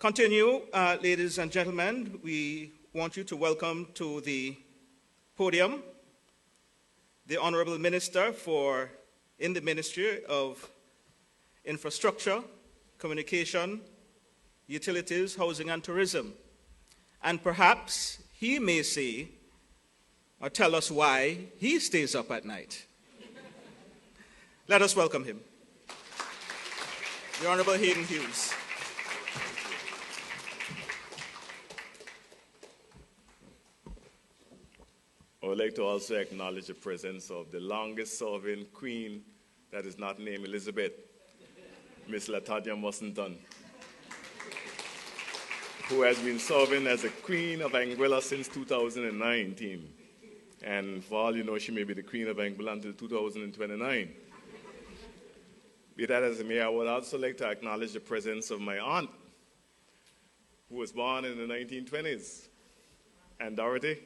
Continue, ladies and gentlemen. We want you to welcome to the podium the Honorable Minister in the Ministry of Infrastructure, Communication, Utilities, Housing and Tourism. And perhaps he may say or tell us why he stays up at night. Let us welcome him. The Honorable Hayden Hughes. I would like to also acknowledge the presence of the longest-serving queen that is not named Elizabeth, Miss Latanya Mussington, who has been serving as the Queen of Anguilla since 2019. And for all you know, she may be the Queen of Anguilla until 2029. Be that as it may, I would also like to acknowledge the presence of my aunt, who was born in the 1920s, and Dorothy.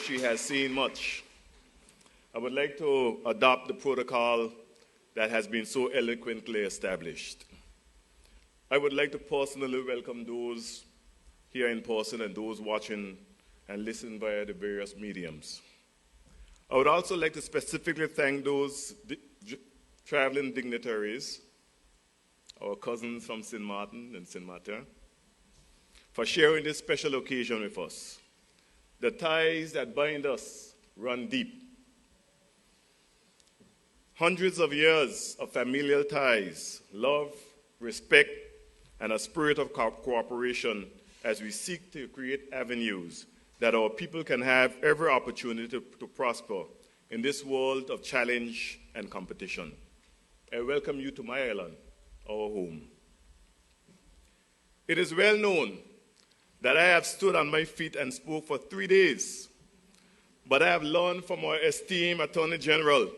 She has seen much. I would like to adopt the protocol that has been so eloquently established. I would like to personally welcome those here in person and those watching and listening via the various mediums. I would also like to specifically thank those traveling dignitaries, our cousins from St. Martin and St. Martin, for sharing this special occasion with us. The ties that bind us run deep. Hundreds of years of familial ties, love, respect, and a spirit of cooperation as we seek to create avenues that our people can have every opportunity to prosper in this world of challenge and competition. I welcome you to my island, our home. It is well known that I have stood on my feet and spoke for 3 days, but I have learned from our esteemed Attorney General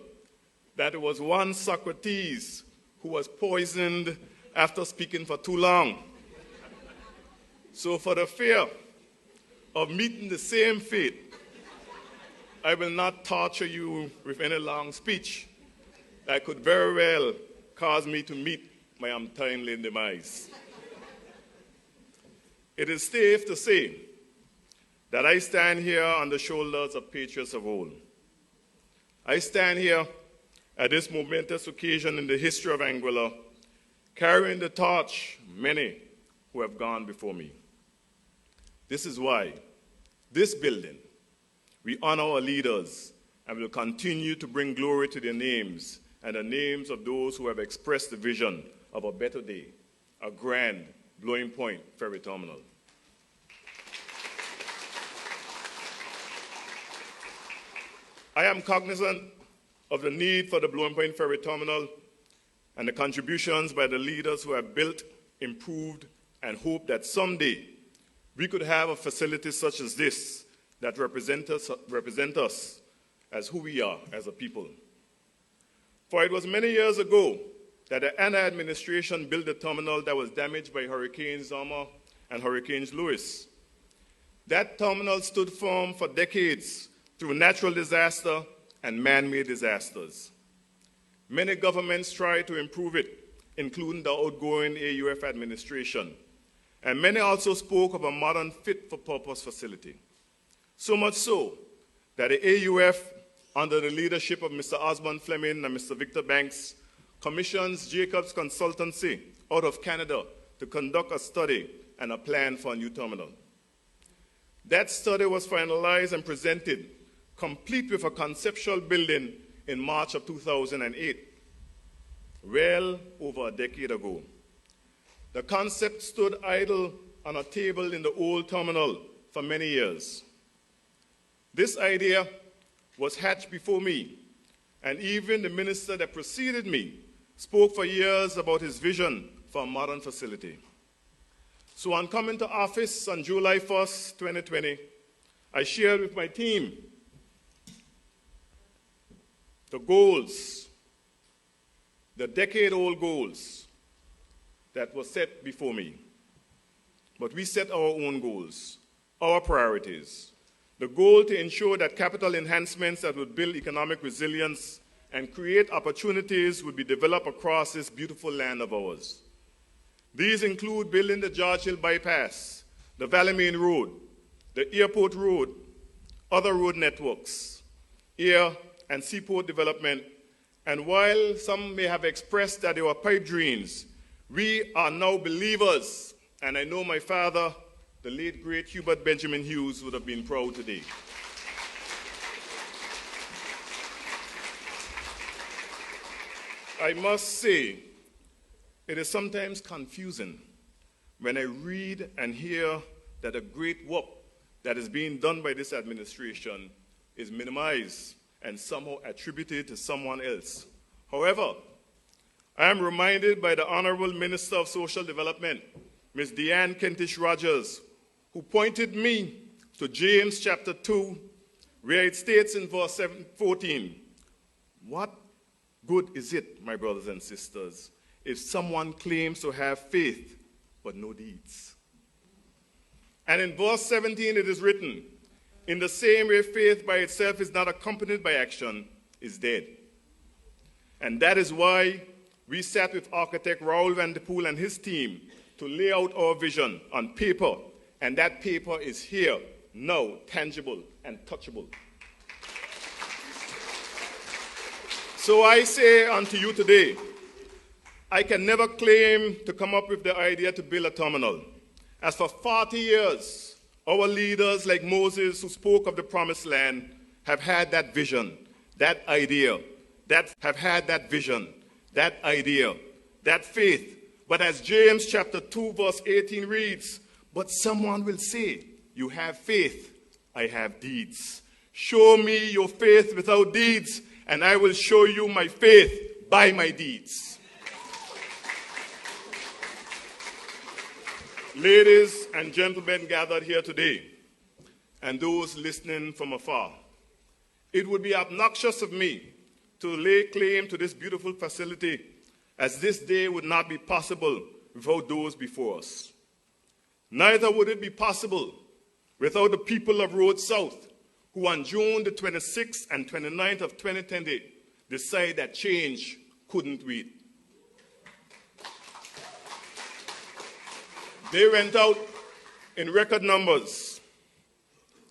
that it was one Socrates who was poisoned after speaking for too long. So for the fear of meeting the same fate, I will not torture you with any long speech that could very well cause me to meet my untimely demise. It is safe to say that I stand here on the shoulders of patriots of old. I stand here at this momentous occasion in the history of Anguilla, carrying the torch many who have gone before me. This is why this building, we honor our leaders and will continue to bring glory to their names and the names of those who have expressed the vision of a better day, a grand Blowing Point Ferry Terminal. I am cognizant of the need for the Blowing Point Ferry Terminal and the contributions by the leaders who have built, improved, and hope that someday we could have a facility such as this that represent us as who we are as a people. For it was many years ago that the Anna administration built a terminal that was damaged by Hurricanes Irma and Hurricanes Louis. That terminal stood firm for decades through natural disaster and man-made disasters. Many governments tried to improve it, including the outgoing AUF administration, and many also spoke of a modern fit-for-purpose facility. So much so that the AUF, under the leadership of Mr. Osborne Fleming and Mr. Victor Banks, commissions Jacobs Consultancy out of Canada to conduct a study and a plan for a new terminal. That study was finalized and presented, complete with a conceptual building, in March of 2008, well over a decade ago. The concept stood idle on a table in the old terminal for many years. This idea was hatched before me, and even the minister that preceded me spoke for years about his vision for a modern facility. So on coming to office on July 1st, 2020, I shared with my team the goals, the decade-old goals that were set before me. But we set our own goals, our priorities. The goal to ensure that capital enhancements that would build economic resilience and create opportunities will be developed across this beautiful land of ours. These include building the George Hill Bypass, the Valley Main Road, the Airport Road, other road networks, air and seaport development, and while some may have expressed that they were pipe dreams, we are now believers, and I know my father, the late great Hubert Benjamin Hughes, would have been proud today. I must say, it is sometimes confusing when I read and hear that a great work that is being done by this administration is minimized and somehow attributed to someone else. However, I am reminded by the Honorable Minister of Social Development, Ms. Deanne Kentish-Rogers, who pointed me to James chapter 2, where it states in verse 14, "What good is it, my brothers and sisters, if someone claims to have faith but no deeds?" And in verse 17 it is written, "In the same way faith by itself is not accompanied by action, is dead." And that is why we sat with architect Raoul Van de Poel and his team to lay out our vision on paper, and that paper is here, now, tangible and touchable. So I say unto you today, I can never claim to come up with the idea to build a terminal. As for 40 years, our leaders like Moses, who spoke of the promised land, have had that vision, that idea, that faith. But as James chapter 2 verse 18 reads, "But someone will say, you have faith, I have deeds. Show me your faith without deeds, and I will show you my faith by my deeds." Ladies and gentlemen gathered here today, and those listening from afar, it would be obnoxious of me to lay claim to this beautiful facility, as this day would not be possible without those before us. Neither would it be possible without the people of Road South, who on June the 26th and 29th of 2020 decided that change couldn't wait. They went out in record numbers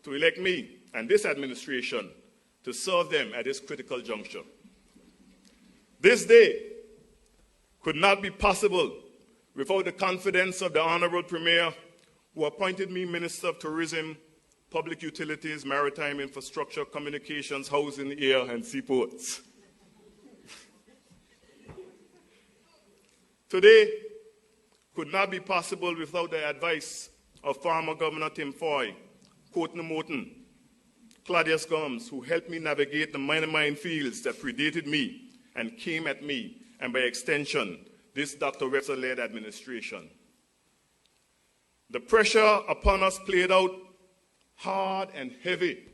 to elect me and this administration to serve them at this critical juncture. This day could not be possible without the confidence of the Honorable Premier, who appointed me Minister of Tourism, Public Utilities, Maritime Infrastructure, Communications, Housing, Air, and Seaports. Today could not be possible without the advice of former Governor Tim Foy, Courtney Morton, Claudius Gomes, who helped me navigate the minor minefields that predated me and came at me, and by extension, this Dr. Webster-led administration. The pressure upon us played out hard and heavy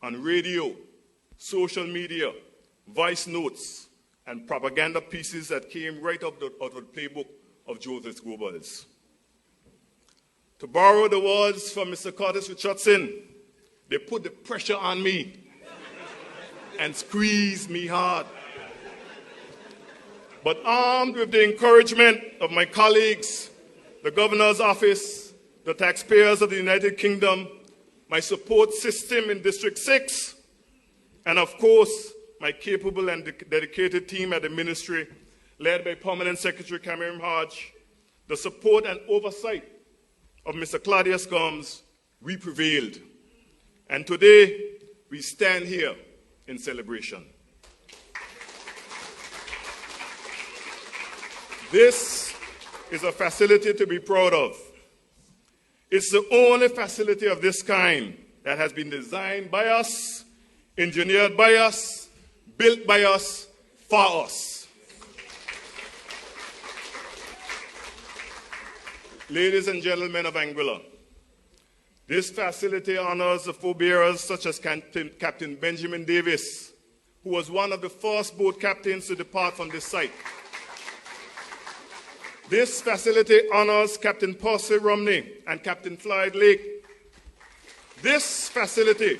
on radio, social media, voice notes, and propaganda pieces that came right out of the playbook of Joseph Goebbels. To borrow the words from Mr. Curtis Richardson, they put the pressure on me and squeezed me hard. But armed with the encouragement of my colleagues, the Governor's Office, the taxpayers of the United Kingdom, my support system in District 6, and of course, my capable and dedicated team at the Ministry, led by Permanent Secretary Cameron Hodge, the support and oversight of Mr. Claudius Gomes, we prevailed. And today, we stand here in celebration. This is a facility to be proud of. It's the only facility of this kind that has been designed by us, engineered by us, built by us, for us. Ladies and gentlemen of Anguilla, this facility honors the forebearers such as Captain Benjamin Davis, who was one of the first boat captains to depart from this site. This facility honors Captain Percy Romney and Captain Floyd Lake. This facility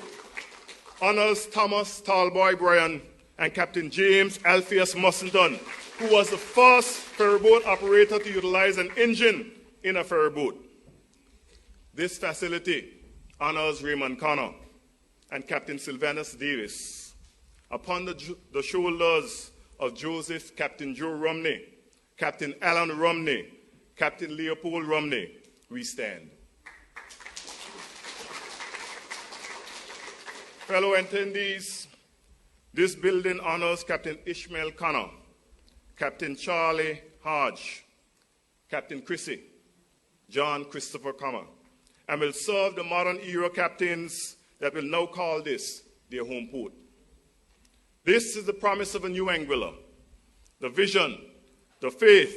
honors Thomas Tallboy Bryan and Captain James Alpheus Mussington, who was the first ferryboat operator to utilize an engine in a ferryboat. This facility honors Raymond Connor and Captain Sylvanus Davis. Upon the shoulders of Joseph, Captain Joe Romney, Captain Alan Romney, Captain Leopold Romney, we stand. Fellow attendees, this building honors Captain Ishmael Connor, Captain Charlie Hodge, Captain Chrissy, John Christopher Comer, and will serve the modern era captains that will now call this their home port. This is the promise of a new Anguilla, the vision, the faith,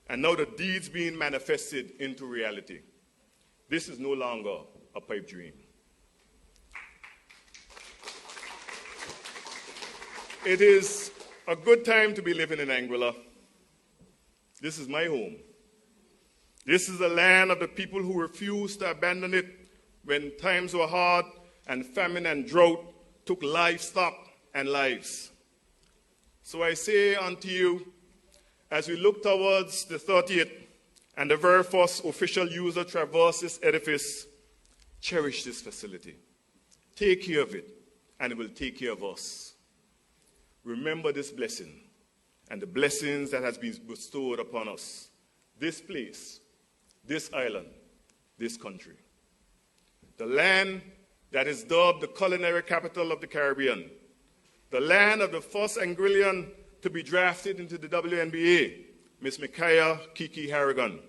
and now the deeds being manifested into reality. This is no longer a pipe dream. It is a good time to be living in Anguilla. This is my home. This is the land of the people who refused to abandon it when times were hard and famine and drought took livestock and lives. So I say unto you, as we look towards the 30th and the very first official user traverse this edifice, cherish this facility. Take care of it, and it will take care of us. Remember this blessing and the blessings that has been bestowed upon us. This place, this island, this country. The land that is dubbed the culinary capital of the Caribbean. The land of the first Anguillian to be drafted into the WNBA, Miss Micaiah Kiki Harrigan.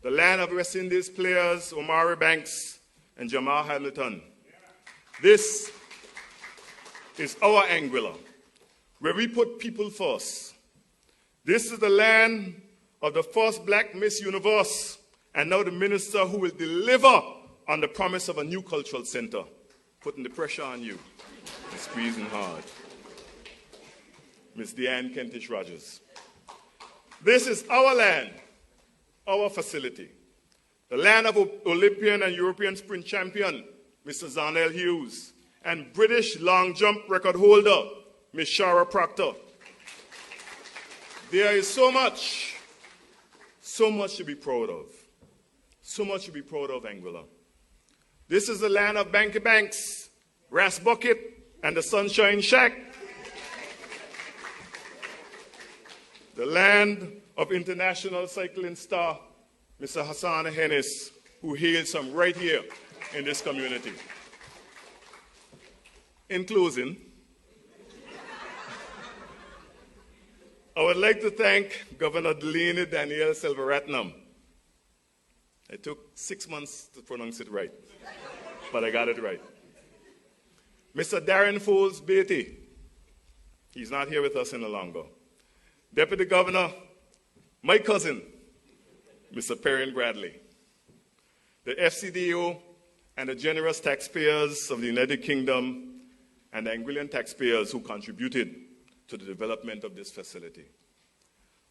The land of West Indies players Omari Banks and Jamal Hamilton. This is our Anguilla, where we put people first. This is the land of the first black Miss Universe, and now the minister who will deliver on the promise of a new cultural center, putting the pressure on you, and squeezing hard. Miss Deanne Kentish Rogers. This is our land, our facility. The land of Olympian and European sprint champion, Mr. Zarnell Hughes, and British long jump record holder, Miss Shara Proctor. There is so much to be proud of. So much to be proud of, Anguilla. This is the land of Banky Banks, Ras Bucket, and the Sunshine Shack. The land of international cycling star, Mr. Hassan Hennis, who hails from right here in this community. In closing, I would like to thank Governor Delaney Danielle Selvaratnam. It took 6 months to pronounce it right, but I got it right. Mr. Darren Foles Beatty, he's not here with us any longer. Deputy Governor, my cousin, Mr. Perrin Bradley. The FCDO and the generous taxpayers of the United Kingdom and the Anguillan taxpayers who contributed to the development of this facility.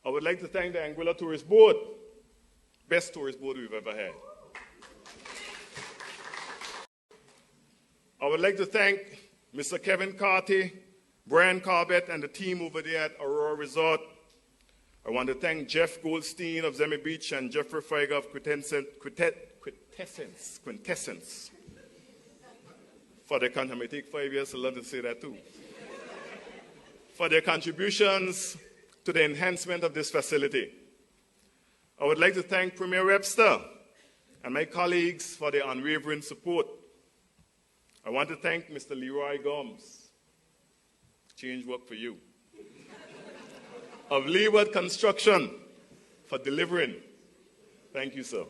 I would like to thank the Anguilla Tourist Board, best tourist board we've ever had. I would like to thank Mr. Kevin Carty, Brian Corbett, and the team over there at Aurora Resort. I want to thank Jeff Goldstein of Zemi Beach and Jeffrey Feiger of Quintessence. For their contributions, it may take 5 years to learn to say that too. For their contributions to the enhancement of this facility. I would like to thank Premier Webster and my colleagues for their unwavering support. I want to thank Mr. Leroy Gomes, change work for you, of Leeward Construction for delivering. Thank you, sir.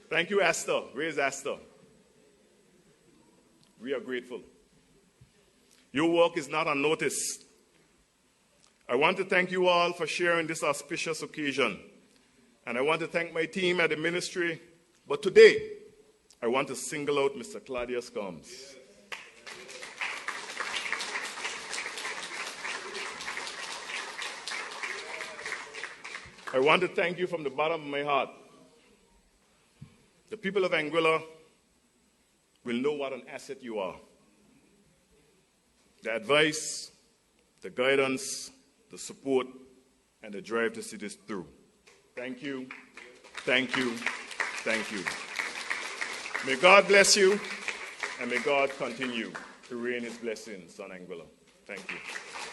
Thank you, Astor. Where's Astor? We are grateful. Your work is not unnoticed. I want to thank you all for sharing this auspicious occasion. And I want to thank my team at the ministry. But today, I want to single out Mr. Claudius Combs. I want to thank you from the bottom of my heart. The people of Anguilla will know what an asset you are. the advice, the guidance, the support, and the drive to see this through. Thank you, thank you, thank you. May God bless you, and may God continue to rain his blessings on Anguilla. Thank you.